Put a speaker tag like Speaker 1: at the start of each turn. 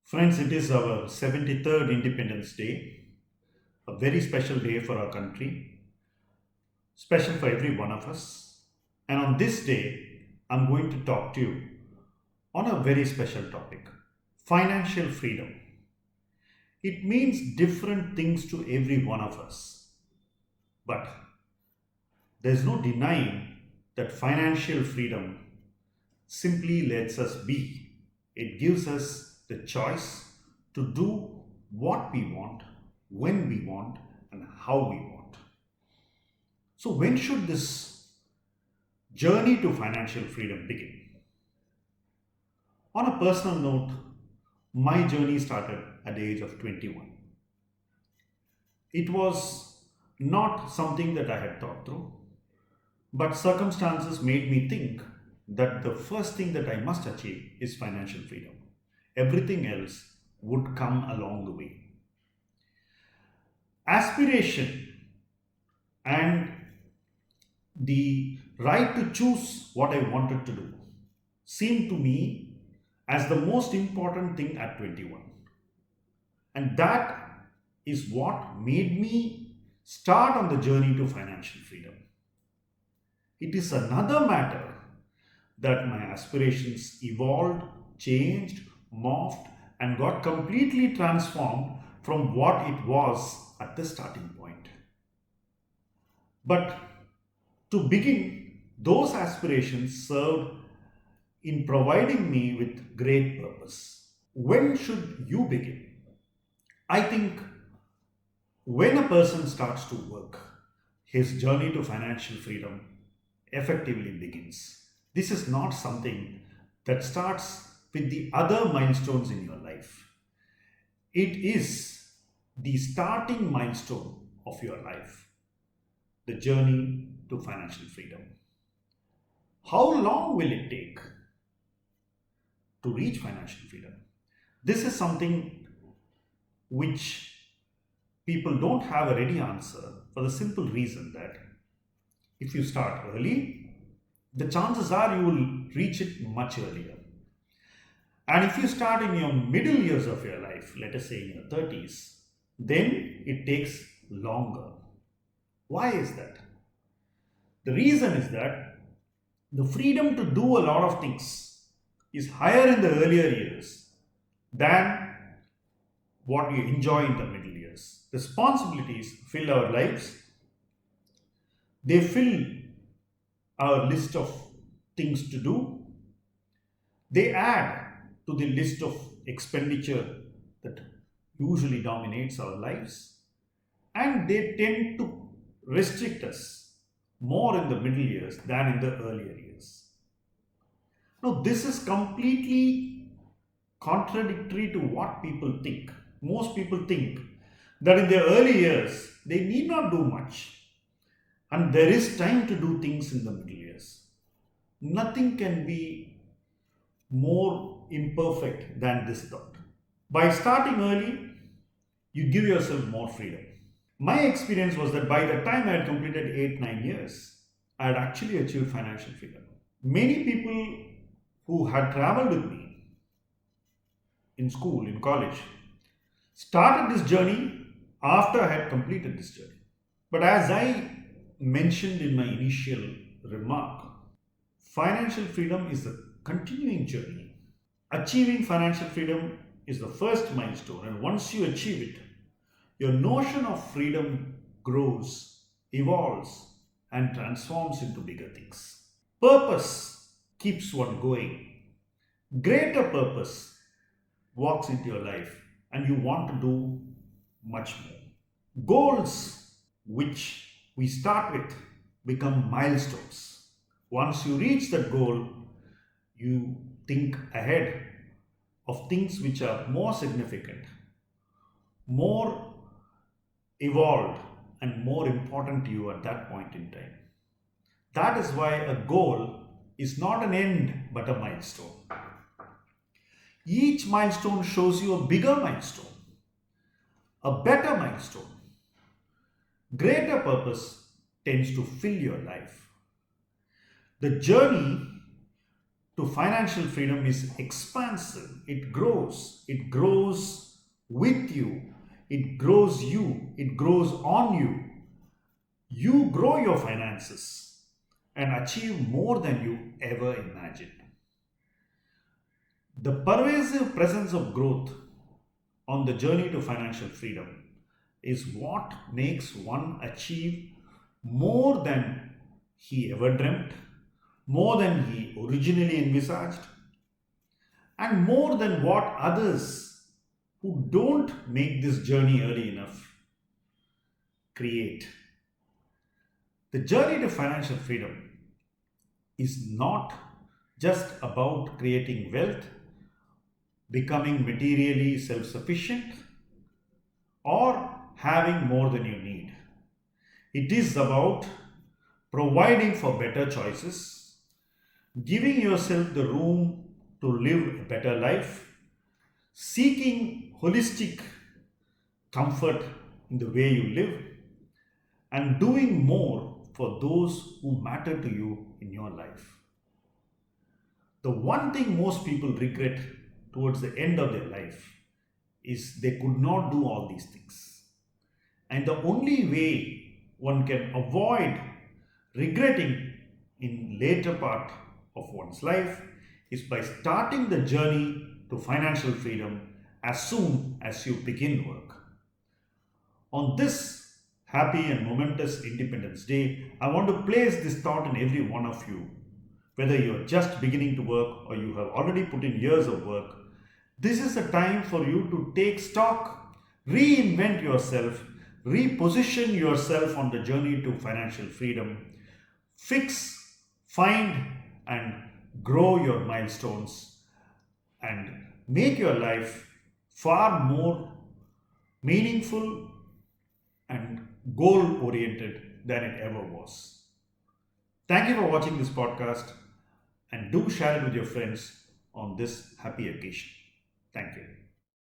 Speaker 1: Friends, it is our 73rd Independence Day, a very special day for our country, special for every one of us. And on this day, I'm going to talk to you on a very special topic, financial freedom. It means different things to every one of us. But there's no denying that financial freedom simply lets us be. It gives us the choice to do what we want, when we want, and how we want. So, when should this journey to financial freedom begin? On a personal note, my journey started at the age of 21. It was not something that I had thought through, but circumstances made me think that the first thing that I must achieve is financial freedom. Everything else would come along the way. Aspiration and the right to choose what I wanted to do seemed to me as the most important thing at 21. And that is what made me start on the journey to financial freedom. It is another matter that my aspirations evolved, changed, morphed, and got completely transformed from what it was at the starting point. But to begin, those aspirations served in providing me with great purpose. When should you begin? I think when a person starts to work, his journey to financial freedom effectively begins. This is not something that starts with the other milestones in your life. It is the starting milestone of your life, the journey to financial freedom. How long will it take to reach financial freedom? This is something which people don't have a ready answer for the simple reason that if you start early, the chances are you will reach it much earlier. And if you start in your middle years of your life, let us say in your 30s, then it takes longer. Why is that? The reason is that the freedom to do a lot of things is higher in the earlier years than what you enjoy in the middle years. Responsibilities fill our lives, they fill our list of things to do, they add to the list of expenditure that usually dominates our lives, and they tend to restrict us more in the middle years than in the earlier years. Now, this is completely contradictory to what people think. Most people think that in their early years they need not do much and there is time to do things in the middle years. Nothing can be more imperfect than this thought. By starting early, you give yourself more freedom. My experience was that by the time I had completed 8 9 years, I had actually achieved financial freedom. Many people who had traveled with me in school, in college, started this journey after I had completed this journey. But as I mentioned in my initial remark, financial freedom is a continuing journey. Achieving financial freedom is the first milestone, and once you achieve it, your notion of freedom grows, evolves, and transforms into bigger things. Purpose keeps one going. Greater purpose walks into your life, and you want to do much more. Goals, which we start with, become milestones. Once you reach that goal, you think ahead of things which are more significant, more evolved, and more important to you at that point in time. That is why a goal is not an end but a milestone. Each milestone shows you a bigger milestone, a better milestone. Greater purpose tends to fill your life. The journey to financial freedom is expansive. It grows. It grows with you. It grows you. It grows on you. You grow your finances and achieve more than you ever imagined. The pervasive presence of growth on the journey to financial freedom is what makes one achieve more than he ever dreamt, more than he originally envisaged, and more than what others who don't make this journey early enough create. The journey to financial freedom is not just about creating wealth, becoming materially self sufficient, or having more than you need. It is about providing for better choices, giving yourself the room to live a better life, seeking holistic comfort in the way you live, and doing more for those who matter to you in your life. The one thing most people regret towards the end of their life is they could not do all these things. And the only way one can avoid regretting in later part of one's life is by starting the journey to financial freedom as soon as you begin work. On this happy and momentous Independence Day, I want to place this thought in every one of you. Whether you're just beginning to work or you have already put in years of work, this is a time for you to take stock, reinvent yourself, reposition yourself on the journey to financial freedom, fix, find, and grow your milestones, and make your life far more meaningful and goal oriented than it ever was. Thank you for watching this podcast and do share it with your friends on this happy occasion. Thank you.